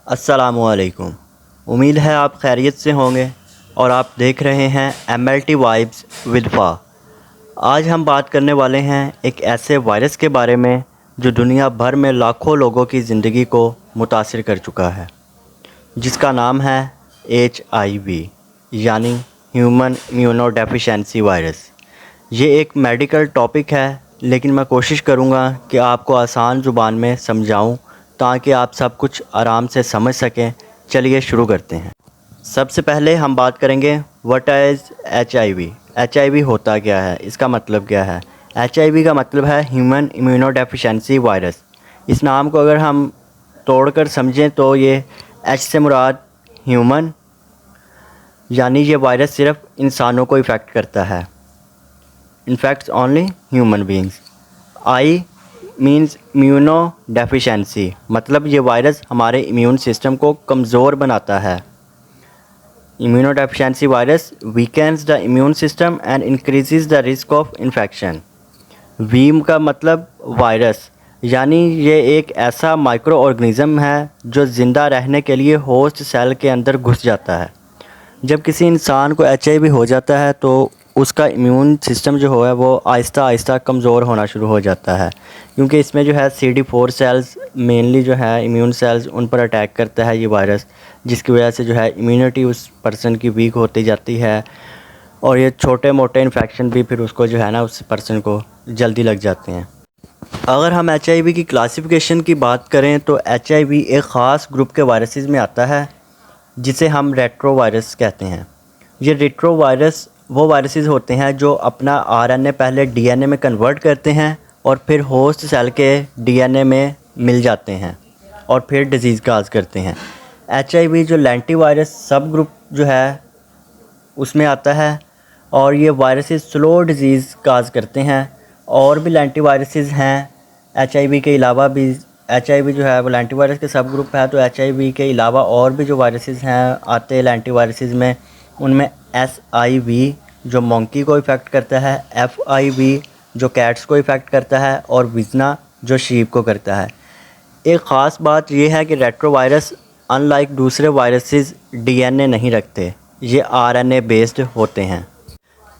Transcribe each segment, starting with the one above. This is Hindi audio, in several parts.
अस्सलामुअलैकुम। उम्मीद है आप खैरियत से होंगे और आप देख रहे हैं MLT वाइब्स विद फ़ा। आज हम बात करने वाले हैं एक ऐसे वायरस के बारे में जो दुनिया भर में लाखों लोगों की ज़िंदगी को मुतासिर कर चुका है, जिसका नाम है HIV यानी ह्यूमन इम्यूनोडेफिशिएंसी वायरस। ये एक मेडिकल टॉपिक है, लेकिन मैं कोशिश करूँगा कि आपको आसान ज़ुबान में समझाऊँ ताकि आप सब कुछ आराम से समझ सकें। चलिए शुरू करते हैं। सबसे पहले हम बात करेंगे व्हाट इज़ HIV। HIV होता क्या है, इसका मतलब क्या है। HIV का मतलब है ह्यूमन इम्यूनोडेफिशिएंसी वायरस। इस नाम को अगर हम तोड़कर समझें तो ये H से मुराद ह्यूमन, यानी ये वायरस सिर्फ इंसानों को इफ़ेक्ट करता है, infects only human beings. I means immuno deficiency, मतलब ये वायरस हमारे इम्यून सिस्टम को कमज़ोर बनाता है। Immuno deficiency virus weakens the immune system and increase the risk of infection. Vim का मतलब वायरस, यानी ये एक ऐसा माइक्रो ऑर्गेनिज़म है जो ज़िंदा रहने के लिए होस्ट सेल के अंदर घुस जाता है। जब किसी इंसान को HIV हो जाता है तो उसका इम्यून सिस्टम जो है वो आहिस्ता आहिस्ता कमज़ोर होना शुरू हो जाता है, क्योंकि इसमें जो है CD4 सेल्स मेनली जो है इम्यून सेल्स, उन पर अटैक करता है ये वायरस, जिसकी वजह से जो है इम्यूनिटी उस पर्सन की वीक होती जाती है और ये छोटे मोटे इन्फेक्शन भी फिर उसको जो है ना उस पर्सन को जल्दी लग जाते हैं। अगर हम HIV की क्लासिफिकेशन की बात करें तो HIV एक ख़ास ग्रुप के वायरसेस में आता है जिसे हम रेट्रो वायरस कहते हैं। ये रेट्रो वायरस वो वायरसेस होते हैं जो अपना RNA पहले DNA में कन्वर्ट करते हैं और फिर होस्ट सेल के DNA में मिल जाते हैं और फिर डिज़ीज़ काज करते हैं। HIV जो लेंटी वायरस सब ग्रुप जो है उसमें आता है और ये वायरसेस स्लो डिज़ीज़ काज करते हैं। और भी लेंटी वायरसेस हैं HIV के अलावा भी। HIV जो है वो लेंटी वायरस के सब ग्रुप है, तो HIV के अलावा और भी जो वायरसेस हैं आते हैं लेंटी वायरसेस में, उनमें SIV जो मंकी को इफ़ेक्ट करता है, FIV जो कैट्स को इफ़ेक्ट करता है और विजना जो शीप को करता है। एक ख़ास बात यह है कि रेट्रो वायरस अनलाइक दूसरे वायरसेस DNA नहीं रखते, ये RNA बेस्ड होते हैं।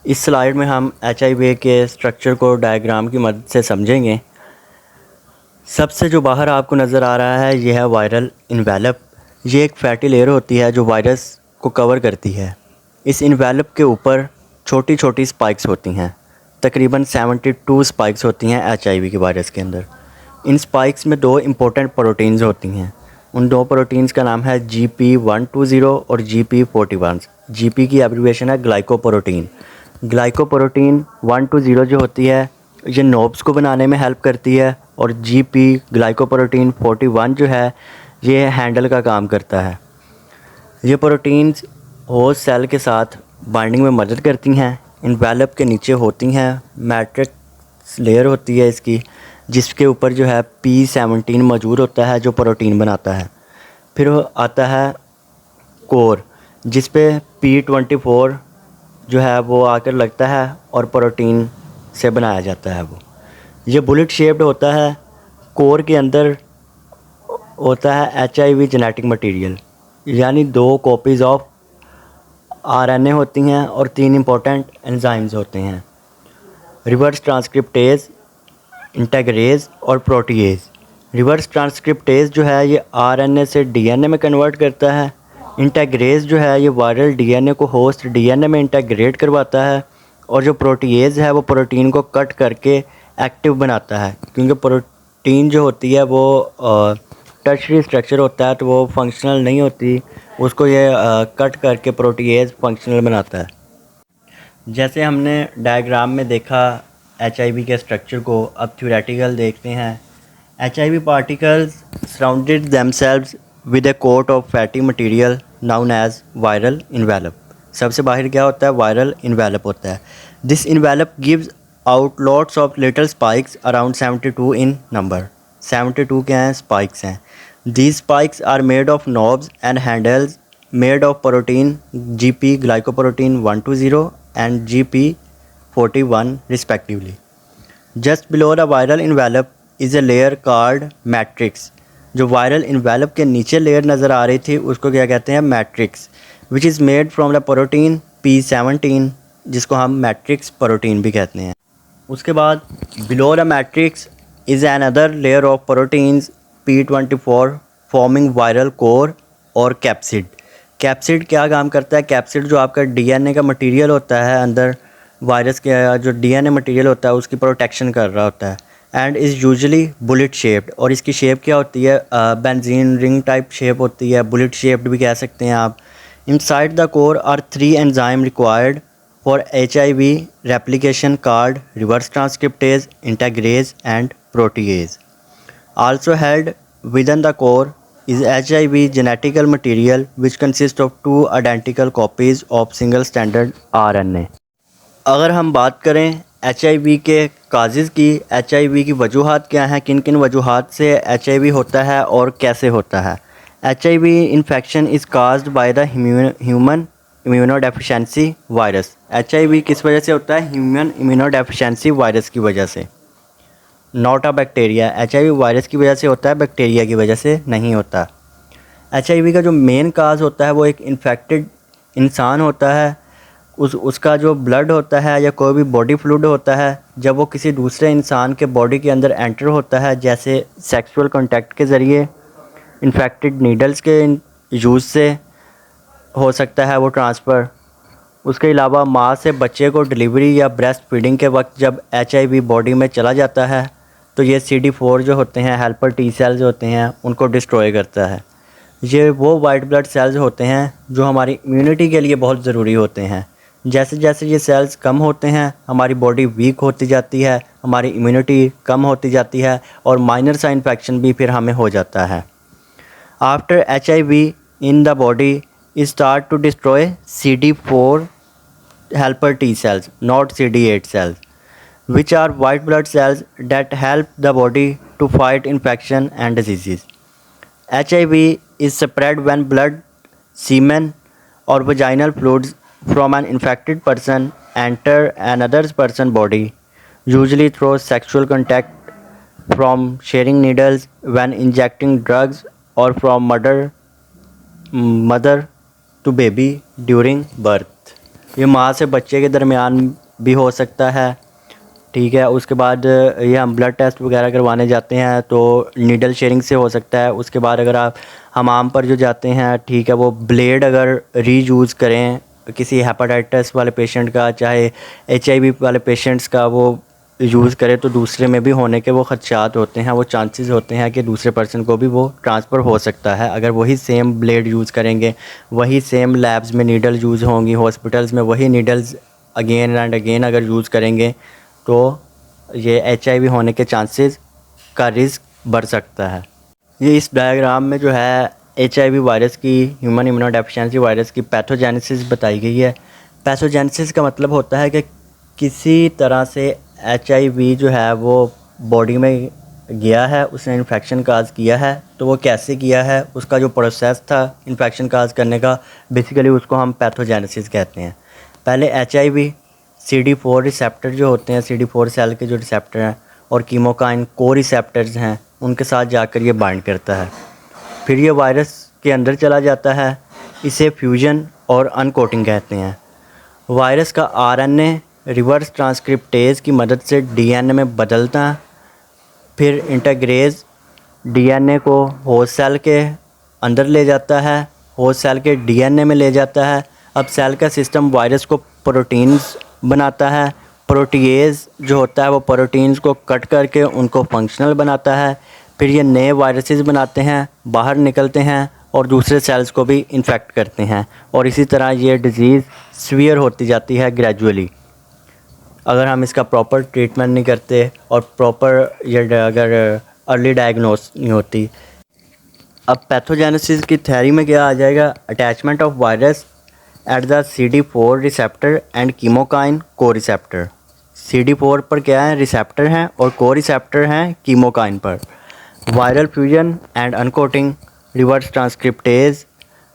इस स्लाइड में हम HIV के स्ट्रक्चर को डायग्राम की मदद से समझेंगे। सबसे जो बाहर आपको नज़र आ रहा है यह है वायरल इन्वेलप। ये एक फैटी लेयर होती है जो वायरस को कवर करती है। इस इन्वेलप के ऊपर छोटी छोटी स्पाइक्स होती हैं, तकरीबन 72 स्पाइक्स होती हैं HIV के वायरस के अंदर। इन स्पाइक्स में दो इम्पोर्टेंट प्रोटीन्स होती हैं। उन दो प्रोटीन्स का नाम है GP120 और GP41। GP की एब्रीविएशन है ग्लाइकोप्रोटीन। ग्लाइकोप्रोटीन 120 जो होती है ये नोब्स को बनाने में हेल्प करती है और GP ग्लाइकोप्रोटीन 41 जो है ये हैंडल का काम करता है। ये प्रोटीन्स होस्ट सेल के साथ बाइंडिंग में मदद करती हैं। इन्वेलप के नीचे होती हैं मैट्रिक्स लेयर होती है इसकी, जिसके ऊपर जो है P17 मौजूद होता है जो प्रोटीन बनाता है। फिर आता है कोर, जिस पे P24 जो है वो आकर लगता है और प्रोटीन से बनाया जाता है वो। ये बुलेट शेप्ड होता है। कोर के अंदर होता है HIV जेनेटिक मटेरियल, यानी 2 कॉपीज़ ऑफ RNA होती हैं और 3 इंपॉर्टेंट एंजाइम्स होते हैं, रिवर्स ट्रांसक्रिप्टेज, इंटेग्रेज और प्रोटीएज। रिवर्स ट्रांसक्रिप्टेज जो है ये RNA से DNA में कन्वर्ट करता है। इंटेग्रेज जो है ये वायरल DNA को होस्ट DNA में इंटेग्रेट करवाता है और जो प्रोटीएज है वो प्रोटीन को कट करके एक्टिव बनाता है, क्योंकि प्रोटीन जो होती है वो टर्शरी स्ट्रक्चर होता है तो वो फंक्शनल नहीं होती, उसको ये कट करके प्रोटीएज फंक्शनल बनाता है। जैसे हमने डायग्राम में देखा HIV के स्ट्रक्चर को, अब थ्योरेटिकल देखते हैं। HIV particles surrounded themselves with a coat of fatty material known as viral envelope। सबसे बाहर क्या होता है, वायरल इन्वेलप होता है। This envelope gives out lots of little spikes around 72 in number. 72 क्या हैं, स्पाइक्स हैं। These spikes are made of knobs and handles made of protein GP glycoprotein 120 and GP41 respectively. Just below the viral envelope is a layer called matrix जो वायरल इन्वेलप के नीचे लेयर नज़र आ रही थी उसको क्या कहते हैं, matrix, which is made from the protein P17, जिसको हम मैट्रिक्स प्रोटीन भी कहते हैं। उसके बाद below the matrix is an other layer of proteins P24 forming viral core और कैप्सिड। कैप्सिड क्या काम करता है? कैप्सिड जो आपका DNA का मटेरियल होता है, अंदर वायरस के जो DNA मटेरियल होता है उसकी प्रोटेक्शन कर रहा होता है, and is usually bullet shaped. और इसकी शेप क्या होती है? बेंजीन रिंग टाइप शेप होती है, बुलेट शेप्ड भी कह सकते हैं आप। Inside the core are 3 enzyme required for HIV replication called reverse transcriptase, integrase and protease. Also held within the core is HIV genetical material which consists of 2 identical copies of single stranded RNA. अगर हम बात करें HIV के काजेज़ की, HIV की वजूहात क्या हैं, किन किन वजूहात से HIV होता है और कैसे होता है। HIV infection is caused by the human immunodeficiency virus. HIV किस वजह से होता है? ह्यूमन इम्यूनोडेफिशिएंसी वायरस की वजह से, not a bacteria. HIV virus की वजह से होता है, बैक्टीरिया की वजह से नहीं होता। HIV का जो मेन काज होता है वो एक इन्फेक्टेड इंसान होता है, उसका जो ब्लड होता है या कोई भी बॉडी फ्लूइड होता है, जब वो किसी दूसरे इंसान के बॉडी के अंदर एंटर होता है, जैसे सेक्सुअल कॉन्टैक्ट के ज़रिए, इन्फेक्टेड नीडल्स के यूज़ से हो सकता है वो ट्रांसफ़र। उसके अलावा माँ से बच्चे को डिलीवरी या ब्रेस्ट फीडिंग के वक्त जब HIV बॉडी में चला जाता है तो ये CD4 जो होते हैं, हेल्पर T सेल्स होते हैं, उनको डिस्ट्रॉय करता है। ये वो वाइट ब्लड सेल्स होते हैं जो हमारी इम्यूनिटी के लिए बहुत ज़रूरी होते हैं। जैसे जैसे ये सेल्स कम होते हैं हमारी बॉडी वीक होती जाती है, हमारी इम्यूनिटी कम होती जाती है और माइनर सा इन्फेक्शन भी फिर हमें हो जाता है। After HIV in the body start to destroy CD4 helper T cells, not CD8 cells, which are white blood cells that help the body to fight infection and diseases. HIV is spread when blood, semen or vaginal fluids from an infected person enter another person's body, usually through sexual contact, from sharing needles when injecting drugs, or from mother to baby during birth. ये माँ से बच्चे के दरमियान भी हो सकता है, ठीक है। उसके बाद ये हम ब्लड टेस्ट वगैरह करवाने जाते हैं तो नीडल शेयरिंग से हो सकता है। उसके बाद अगर आप हमाम पर जो जाते हैं, ठीक है, वो ब्लेड अगर रीयूज़ करें किसी हेपेटाइटिस वाले पेशेंट का, चाहे HIV वाले पेशेंट्स का वो यूज़ करें तो दूसरे में भी होने के वो ख़दशात होते हैं, वो चांसेस होते हैं कि दूसरे पर्सन को भी वो ट्रांसफ़र हो सकता है। अगर वही सेम ब्लेड यूज़ करेंगे, वही सेम लैब्स में नीडल यूज़ होंगी, हॉस्पिटल्स में वही नीडल्स अगेन एंड अगेन अगर यूज़ करेंगे तो ये HIV होने के चांसेस का रिस्क बढ़ सकता है। ये इस डायग्राम में जो है HIV वायरस की, ह्यूमन इम्यूनोडेफिशिएंसी वायरस की पैथोजेनेसिस बताई गई है। पैथोजेनेसिस का मतलब होता है कि किसी तरह से HIV जो है वो बॉडी में गया है, उसने इन्फेक्शन काज किया है, तो वो कैसे किया है, उसका जो प्रोसेस था इन्फेक्शन काज करने का, बेसिकली उसको हम पैथोजेनेसिस कहते हैं। पहले HIV CD4 रिसेप्टर जो होते हैं, CD4 सेल के जो रिसेप्टर हैं और कीमोकाइन को रिसेप्टर्स हैं, उनके साथ जाकर ये बाइंड करता है, फिर ये वायरस के अंदर चला जाता है। इसे फ्यूजन और अनकोटिंग कहते हैं। वायरस का RNA रिवर्स ट्रांसक्रिप्टेज की मदद से DNA में बदलता है, फिर इंटीग्रेज DNA को होस्ट सेल के अंदर ले जाता है, होस्ट सेल के DNA में ले जाता है। अब सेल का सिस्टम वायरस को प्रोटीन्स बनाता है, प्रोटीएज जो होता है वो प्रोटीन्स को कट करके उनको फंक्शनल बनाता है, फिर ये नए वायरसेस बनाते हैं, बाहर निकलते हैं और दूसरे सेल्स को भी इन्फेक्ट करते हैं, और इसी तरह ये डिज़ीज़ सीवियर होती जाती है ग्रेजुअली अगर हम इसका प्रॉपर ट्रीटमेंट नहीं करते और प्रॉपर ये अगर अर्ली डायग्नोस नहीं होती। अब पैथोजेनेसिस की थ्योरी में क्या आ जाएगा? Attachment of virus at the CD4 receptor and कीमोकाइन को रिसेप्टर। CD4 पर क्या है? रिसेप्टर हैं, और को रिसेप्टर हैं कीमोकाइन पर। Viral fusion and uncoating, reverse transcriptase.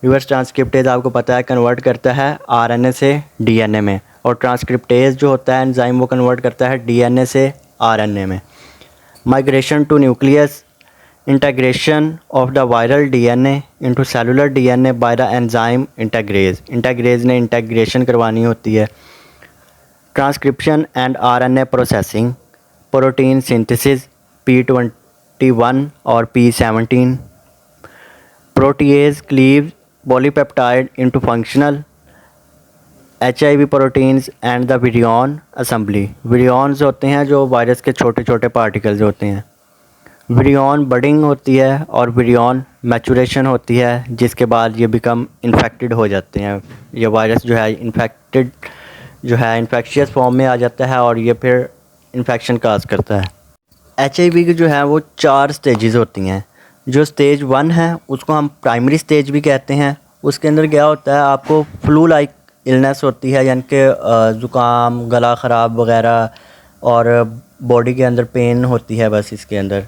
Reverse transcriptase आपको पता है कन्वर्ट करता है RNA से DNA में, और ट्रांसक्रिप्टेज जो होता है एंजाइम वो कन्वर्ट करता है DNA से RNA में। Migration to nucleus integration of the viral DNA into cellular DNA by the enzyme integrase ने integration करवानी होती है, transcription and RNA processing, protein synthesis P21 और P17, protease cleaves polypeptide into functional HIV proteins and the virion assembly. Virions होते हैं जो वायरस के छोटे छोटे पार्टिकल्स होते हैं। विरियन बडिंग होती है और विरियन मैचुरेशन होती है, जिसके बाद ये बिकम इन्फेक्टेड हो जाते हैं। ये वायरस जो है इन्फेक्शियस फॉर्म में आ जाता है और ये फिर इन्फेक्शन काज करता है। HIV की जो है वो 4 स्टेजेस होती हैं। जो स्टेज 1 है उसको हम प्राइमरी स्टेज भी कहते हैं। उसके अंदर क्या होता है, आपको फ्लू लाइक इलनेस होती है, यानी कि ज़ुकाम, गला ख़राब वगैरह और बॉडी के अंदर पेन होती है। बस इसके अंदर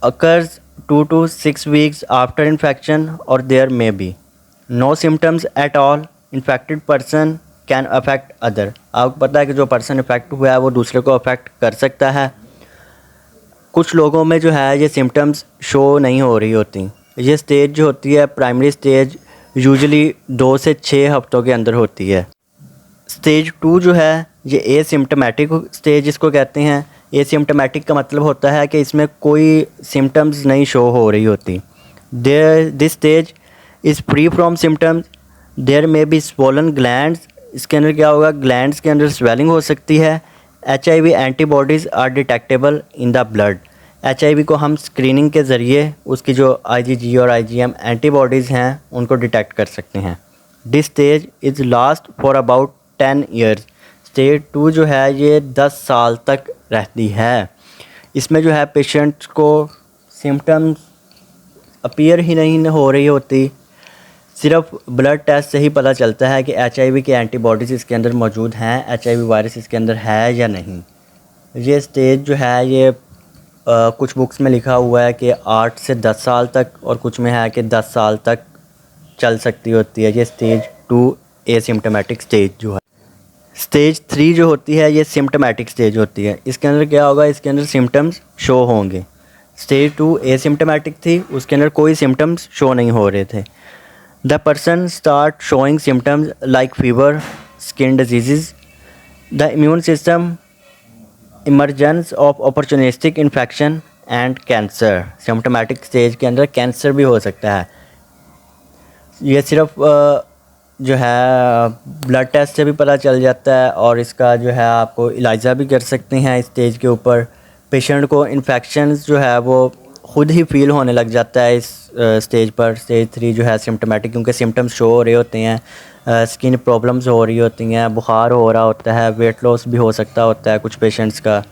occurs 2 to 6 weeks after infection और there may be no symptoms at all. Infected person can affect other. आपको पता है कि जो पर्सन इफेक्ट हुआ है वो दूसरे को अफेक्ट कर सकता है। कुछ लोगों में जो है ये सिम्टम्स शो नहीं हो रही होती। ये स्टेज जो होती है प्राइमरी स्टेज यूजुअली 2 से 6 हफ्तों के अंदर होती है। स्टेज 2 जो है ये एसिम्प्टोमेटिक स्टेज इसको कहते हैं। एसिम्प्टोमेटिक का मतलब होता है कि इसमें कोई सिम्टम्स नहीं शो हो रही होती। This stage is free from symptoms. There may be swollen glands. इसके अंदर क्या होगा, ग्लैंड्स के अंदर स्वेलिंग हो सकती है। HIV antibodies are detectable in the blood. HIV को हम स्क्रीनिंग के ज़रिए उसकी जो IgG और IgM एंटीबॉडीज़ हैं उनको डिटेक्ट कर सकते हैं। This stage is last for about 10 years। Stage 2 जो है ये 10 साल तक रहती है। इसमें जो है पेशेंट्स को सिम्टम्स अपीयर ही नहीं हो रही होती। सिर्फ ब्लड टेस्ट से ही पता चलता है कि HIV की एंटीबॉडीज़ इसके अंदर मौजूद हैं, HIV वायरस इसके अंदर है या नहीं। ये स्टेज जो है ये कुछ बुक्स में लिखा हुआ है कि 8 से 10 साल तक, और कुछ में है कि 10 साल तक चल सकती होती है। ये स्टेज 2 एसिम्प्टोमेटिक स्टेज जो है। स्टेज 3 जो होती है ये सिम्प्टोमेटिक स्टेज होती है। इसके अंदर क्या होगा, इसके अंदर सिम्टम्स शो होंगे। स्टेज 2 एसिम्प्टोमेटिक थी, उसके अंदर कोई सिम्टम्स शो नहीं हो रहे थे। The person start showing symptoms like fever, skin disease, the immune system, emergence of opportunistic infection and cancer. Symptomatic stage के अंदर कैंसर भी हो सकता है। ये सिर्फ जो है ब्लड टेस्ट से भी पता चल जाता है, और इसका जो है आपको इलाजा भी कर सकते हैं। इस स्टेज के ऊपर पेशेंट को इन्फेक्शंस जो है वो ख़ुद ही फील होने लग जाता है इस स्टेज पर। स्टेज 3 जो है सिम्प्टोमेटिक, क्योंकि सिम्टम्स शो हो रहे होते हैं, स्किन प्रॉब्लम्स हो रही होती हैं, बुखार हो रहा होता है, वेट लॉस भी हो सकता होता है कुछ पेशेंट्स का।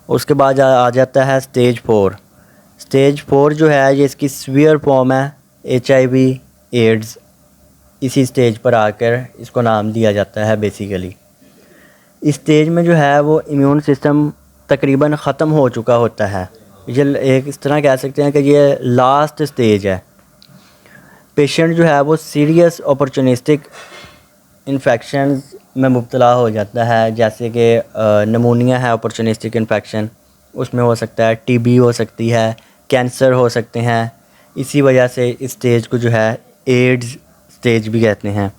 उसके बाद आ जाता है स्टेज 4। स्टेज 4 जो है ये इसकी सीवियर फॉर्म है, HIV एड्स। इसी स्टेज पर आकर इसको नाम दिया जाता है बेसिकली। इस स्टेज में जो है वो इम्यून सिस्टम तकरीबन ख़त्म हो चुका होता है। ये एक इस तरह कह सकते हैं कि ये लास्ट स्टेज है। पेशेंट जो है वो सीरियस अपॉर्चुनिस्टिक इन्फेक्शंस में मुब्तला हो जाता है, जैसे कि नमूनिया है अपॉर्चुनिस्टिक इन्फेक्शन, उसमें हो सकता है TB हो सकती है, कैंसर हो सकते हैं। इसी वजह से इस स्टेज को जो है एड्स स्टेज भी कहते हैं।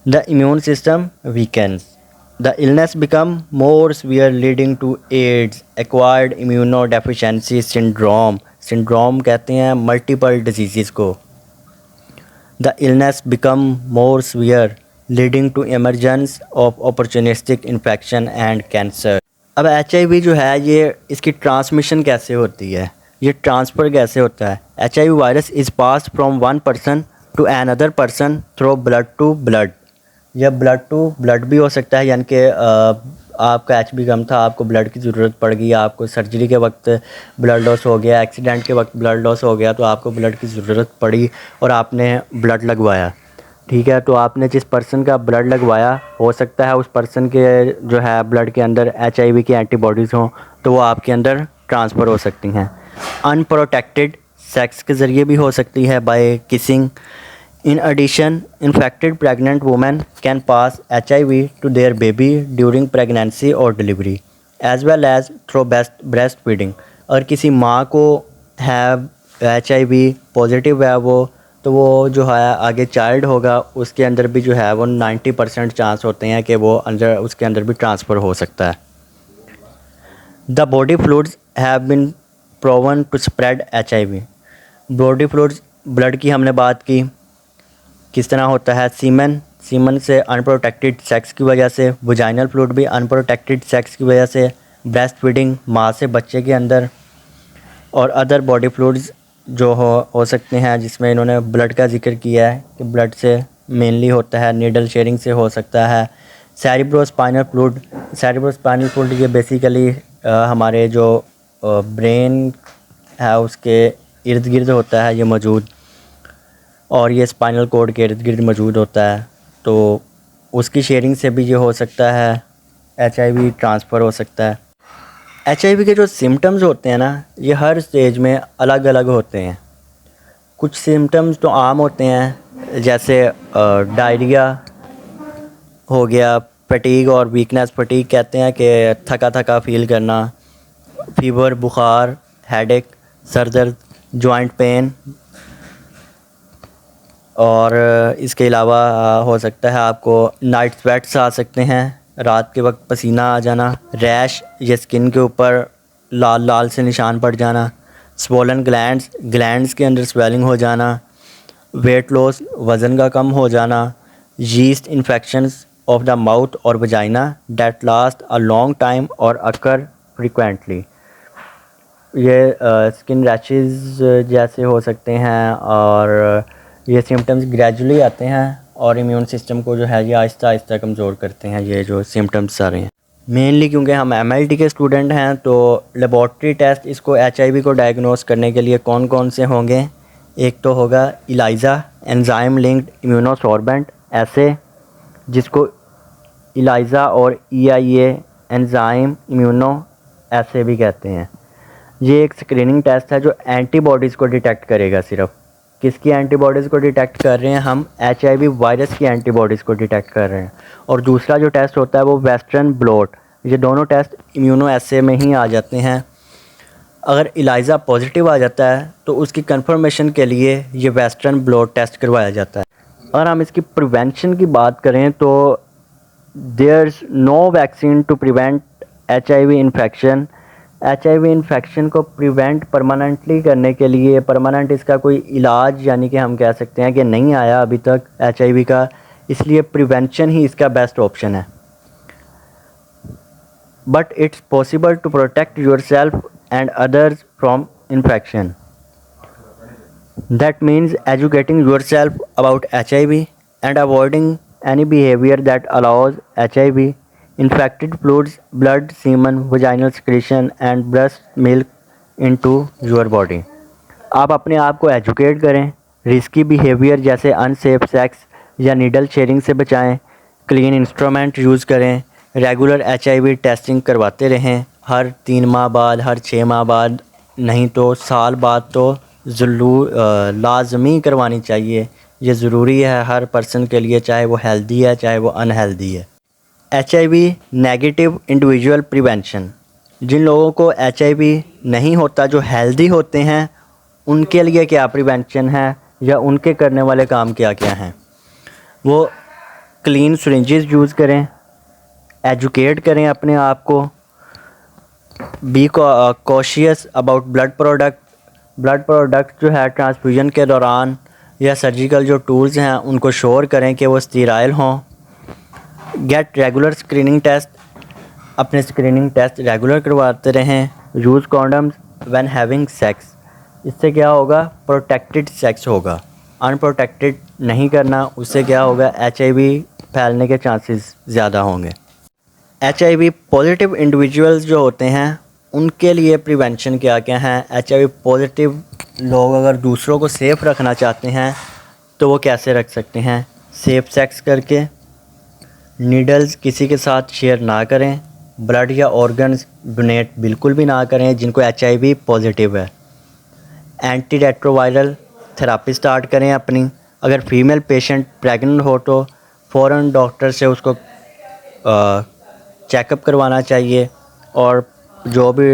The immune system weakens, the illness become more severe leading to AIDS acquired immunodeficiency syndrome. Syndrome कहते हैं मल्टीपल डिजीज़ को। The illness become more severe leading to emergence of opportunistic infection and cancer. अब HIV जो है ये इसकी ट्रांसमिशन कैसे होती है, ये ट्रांसफ़र कैसे होता है। HIV virus is pass from one person to another person through blood to blood. यह ब्लड टू ब्लड भी हो सकता है, यानी कि आपका HB कम था, आपको ब्लड की ज़रूरत पड़ गई, आपको सर्जरी के वक्त ब्लड लॉस हो गया, एक्सीडेंट के वक्त ब्लड लॉस हो गया, तो आपको ब्लड की ज़रूरत पड़ी और आपने ब्लड लगवाया। ठीक है, तो आपने जिस पर्सन का ब्लड लगवाया, हो सकता है उस पर्सन के जो है ब्लड के अंदर HIV की एंटीबॉडीज़ हों, तो वो आपके अंदर ट्रांसफ़र हो सकती हैं। अनप्रोटेक्टेड सेक्स के ज़रिए भी हो सकती है, by kissing. In addition, infected pregnant women can pass HIV to their baby during pregnancy or delivery, as well as through breastfeeding. अगर किसी माँ को है HIV पॉजिटिव है वो, तो वो जो है आगे चाइल्ड होगा उसके अंदर भी जो है वो 90% चांस होते हैं कि वो अंदर उसके अंदर भी ट्रांसफ़र हो सकता है। The body fluids have been proven to spread HIV। Body fluids, blood की हमने बात की, किस तरह होता है। सीमन से अनप्रोटेक्टेड सेक्स की वजह से, वजाइनल फ्लूइड भी अनप्रोटेक्टेड सेक्स की वजह से, ब्रेस्ट फीडिंग माँ से बच्चे के अंदर, और अदर बॉडी फ्लूइड्स जो हो सकते हैं जिसमें इन्होंने ब्लड का जिक्र किया है कि ब्लड से मेनली होता है, नीडल शेयरिंग से हो सकता है। सेरिब्रोस्पाइनल फ्लूइड ये बेसिकली हमारे जो ब्रेन है उसके इर्द गिर्द होता है ये मौजूद, और ये स्पाइनल कॉर्ड के इर्द गिर्द मौजूद होता है, तो उसकी शेयरिंग से भी ये हो सकता है HIV ट्रांसफ़र हो सकता है। HIV के जो सिम्टम्स होते हैं ना, ये हर स्टेज में अलग अलग होते हैं। कुछ सिम्टम्स तो आम होते हैं जैसे डायरिया हो गया, फटीग और वीकनेस, फटीग कहते हैं कि थका थका फील करना, फीवर, बुखार, हेडेक, सर दर्द, जॉइंट पेन, और इसके अलावा हो सकता है आपको नाइट स्वेट्स आ सकते हैं, रात के वक्त पसीना आ जाना, रैश या स्किन के ऊपर लाल लाल से निशान पड़ जाना, स्वोलन ग्लैंड्स के अंदर स्वेलिंग हो जाना, वेट लॉस, वज़न का कम हो जाना, yeast infections of the mouth और vagina that last a long time और अकर फ्रीक्वेंटली। ये स्किन रैशेज़ जैसे हो सकते हैं, और ये सिम्टम्स ग्रेजुअली आते हैं और इम्यून सिस्टम को जो है ये आहिस्ता आहिस्ता कमज़ोर करते हैं, ये जो सिम्टम्स आ रहे हैं। मेनली क्योंकि हम MLT के स्टूडेंट हैं, तो लेबॉर्ट्री टेस्ट इसको HIV को डायग्नोस करने के लिए कौन कौन से होंगे। एक तो होगा इलाइज़ा एंजाइम लिंक्ड इम्यूनोसॉर्बेंट ऐसे, जिसको इलाइज़ा और EIA एंजाइम इम्यूनो ऐसे भी कहते हैं। ये एक स्क्रीनिंग टेस्ट है जो एंटीबॉडीज़ को डिटेक्ट करेगा। सिर्फ किसकी एंटीबॉडीज़ को डिटेक्ट कर रहे हैं हम? HIV वायरस की एंटीबॉडीज़ को डिटेक्ट कर रहे हैं। और दूसरा जो टेस्ट होता है वो वेस्टर्न ब्लॉट। ये दोनों टेस्ट इम्यूनो ऐसे में ही आ जाते हैं। अगर इलाइज़ा पॉजिटिव आ जाता है तो उसकी कंफर्मेशन के लिए ये वेस्टर्न ब्लॉट टेस्ट करवाया जाता है। अगर हम इसकी प्रिवेंशन की बात करें तो there is no vaccine to prevent HIV infection. HIV infection को प्रिवेंट परमानेंटली करने के लिए, परमानेंट इसका कोई इलाज यानी कि हम कह सकते हैं कि नहीं आया अभी तक HIV का, इसलिए प्रिवेंशन ही इसका बेस्ट ऑप्शन है। But it's possible to protect yourself and others from infection. That means educating yourself about HIV and avoiding any behavior that allows HIV infected fluids, blood, semen, vaginal secretion and breast milk into your body. आप अपने आप को एजुकेट करें, रिस्की बिहेवियर जैसे अनसेफ सेक्स या नीडल शेयरिंग से बचाएं, क्लीन इंस्ट्रूमेंट यूज़ करें, रेगुलर HIV टेस्टिंग करवाते रहें, हर 3 माह बाद, हर 6 माह बाद, नहीं तो साल बाद तो लाजमी करवानी चाहिए। ये ज़रूरी है हर पर्सन के लिए, चाहे वो हेल्दी है चाहे वो अनहेल्दी है। HIV negative individual prevention. जिन लोगों को HIV नहीं होता, जो हेल्दी होते हैं, उनके लिए क्या प्रिवेंशन है या उनके करने वाले काम क्या क्या हैं? वो क्लीन सिरिंजेस यूज़ करें, एजुकेट करें अपने आप को, be cautious about blood product जो है ट्रांसफ्यूजन के दौरान या सर्जिकल जो टूल्स हैं उनको श्योर करें कि वो स्टीराइल हों। गेट रेगुलर स्क्रीनिंग टेस्ट, अपने स्क्रीनिंग टेस्ट रेगुलर करवाते रहें। Use condoms when having sex, इससे क्या होगा? प्रोटेक्टेड सेक्स होगा। अनप्रोटेक्टेड नहीं करना, उससे क्या होगा? HIV फैलने के चांसेस ज़्यादा होंगे। HIV पॉजिटिव इंडिविजुअल्स जो होते हैं उनके लिए प्रिवेंशन क्या क्या हैं? HIV पॉजिटिव लोग अगर दूसरों को सेफ़ रखना चाहते हैं तो वो कैसे रख सकते हैं? सेफ सेक्स करके, नीडल्स किसी के साथ शेयर ना करें, ब्लड या ऑर्गन्स डोनेट बिल्कुल भी ना करें जिनको HIV पॉजिटिव है। एंटी रेट्रोवायरल थेरापी स्टार्ट करें अपनी। अगर फीमेल पेशेंट प्रेग्नेंट हो तो फ़ौरन डॉक्टर से उसको चेकअप करवाना चाहिए और जो भी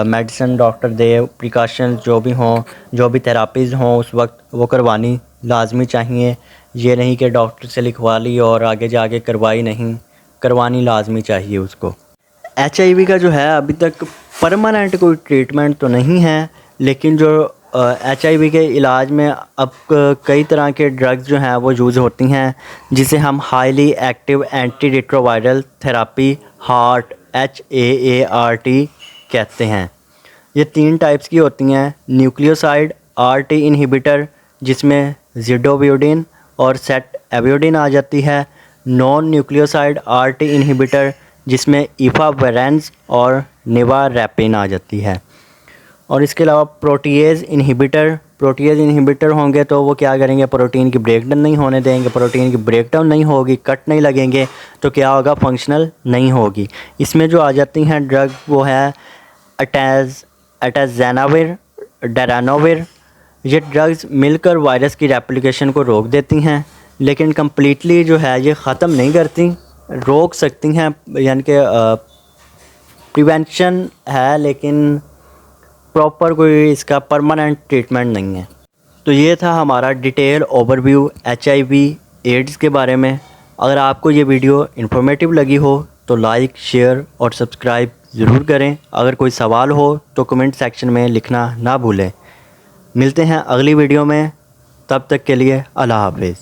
मेडिसिन डॉक्टर दे, प्रिकॉशन जो भी हों, जो भी थेरापीज़ हों उस वक्त वो करवानी लाजमी चाहिए। ये नहीं कि डॉक्टर से लिखवा ली और आगे जाके करवाई नहीं, करवानी लाजमी चाहिए उसको। HIV का जो है अभी तक परमानेंट कोई ट्रीटमेंट तो नहीं है, लेकिन जो HIV के इलाज में अब कई तरह के ड्रग्स जो हैं वो यूज़ होती हैं, जिसे हम highly active anti retroviral therapy HAART कहते हैं। ये 3 टाइप्स की होती हैं। न्यूक्लियोसाइड RT इनहिबिटर, जिसमें ज़िडोवियोडिन और सेटएवियोडिन आ जाती है। नॉन न्यूक्लियोसाइड RT इनहिबिटर, जिसमें इफावेरेंस और निवारैपिन आ जाती है। और इसके अलावा प्रोटीएज़ इनहिबिटर होंगे तो वो क्या करेंगे, प्रोटीन की ब्रेकडाउन नहीं होने देंगे। प्रोटीन की ब्रेकडाउन नहीं होगी, कट नहीं लगेंगे तो क्या होगा, फंक्शनल नहीं होगी। इसमें जो आ जाती हैं ड्रग वो है अटैज़नाविर, डैरानोविर। ये ड्रग्स मिलकर वायरस की रेप्लिकेशन को रोक देती हैं, लेकिन कम्प्लीटली जो है ये ख़त्म नहीं करती, रोक सकती हैं, यानी कि प्रिवेंशन है, लेकिन प्रॉपर कोई इसका परमानेंट ट्रीटमेंट नहीं है। तो ये था हमारा डिटेल ओवरव्यू HIV एड्स के बारे में। अगर आपको ये वीडियो इन्फॉर्मेटिव लगी हो तो लाइक, शेयर और सब्सक्राइब ज़रूर करें। अगर कोई सवाल हो तो कमेंट सेक्शन में लिखना ना भूलें। मिलते हैं अगली वीडियो में, तब तक के लिए अल्लाह हाफ़िज़।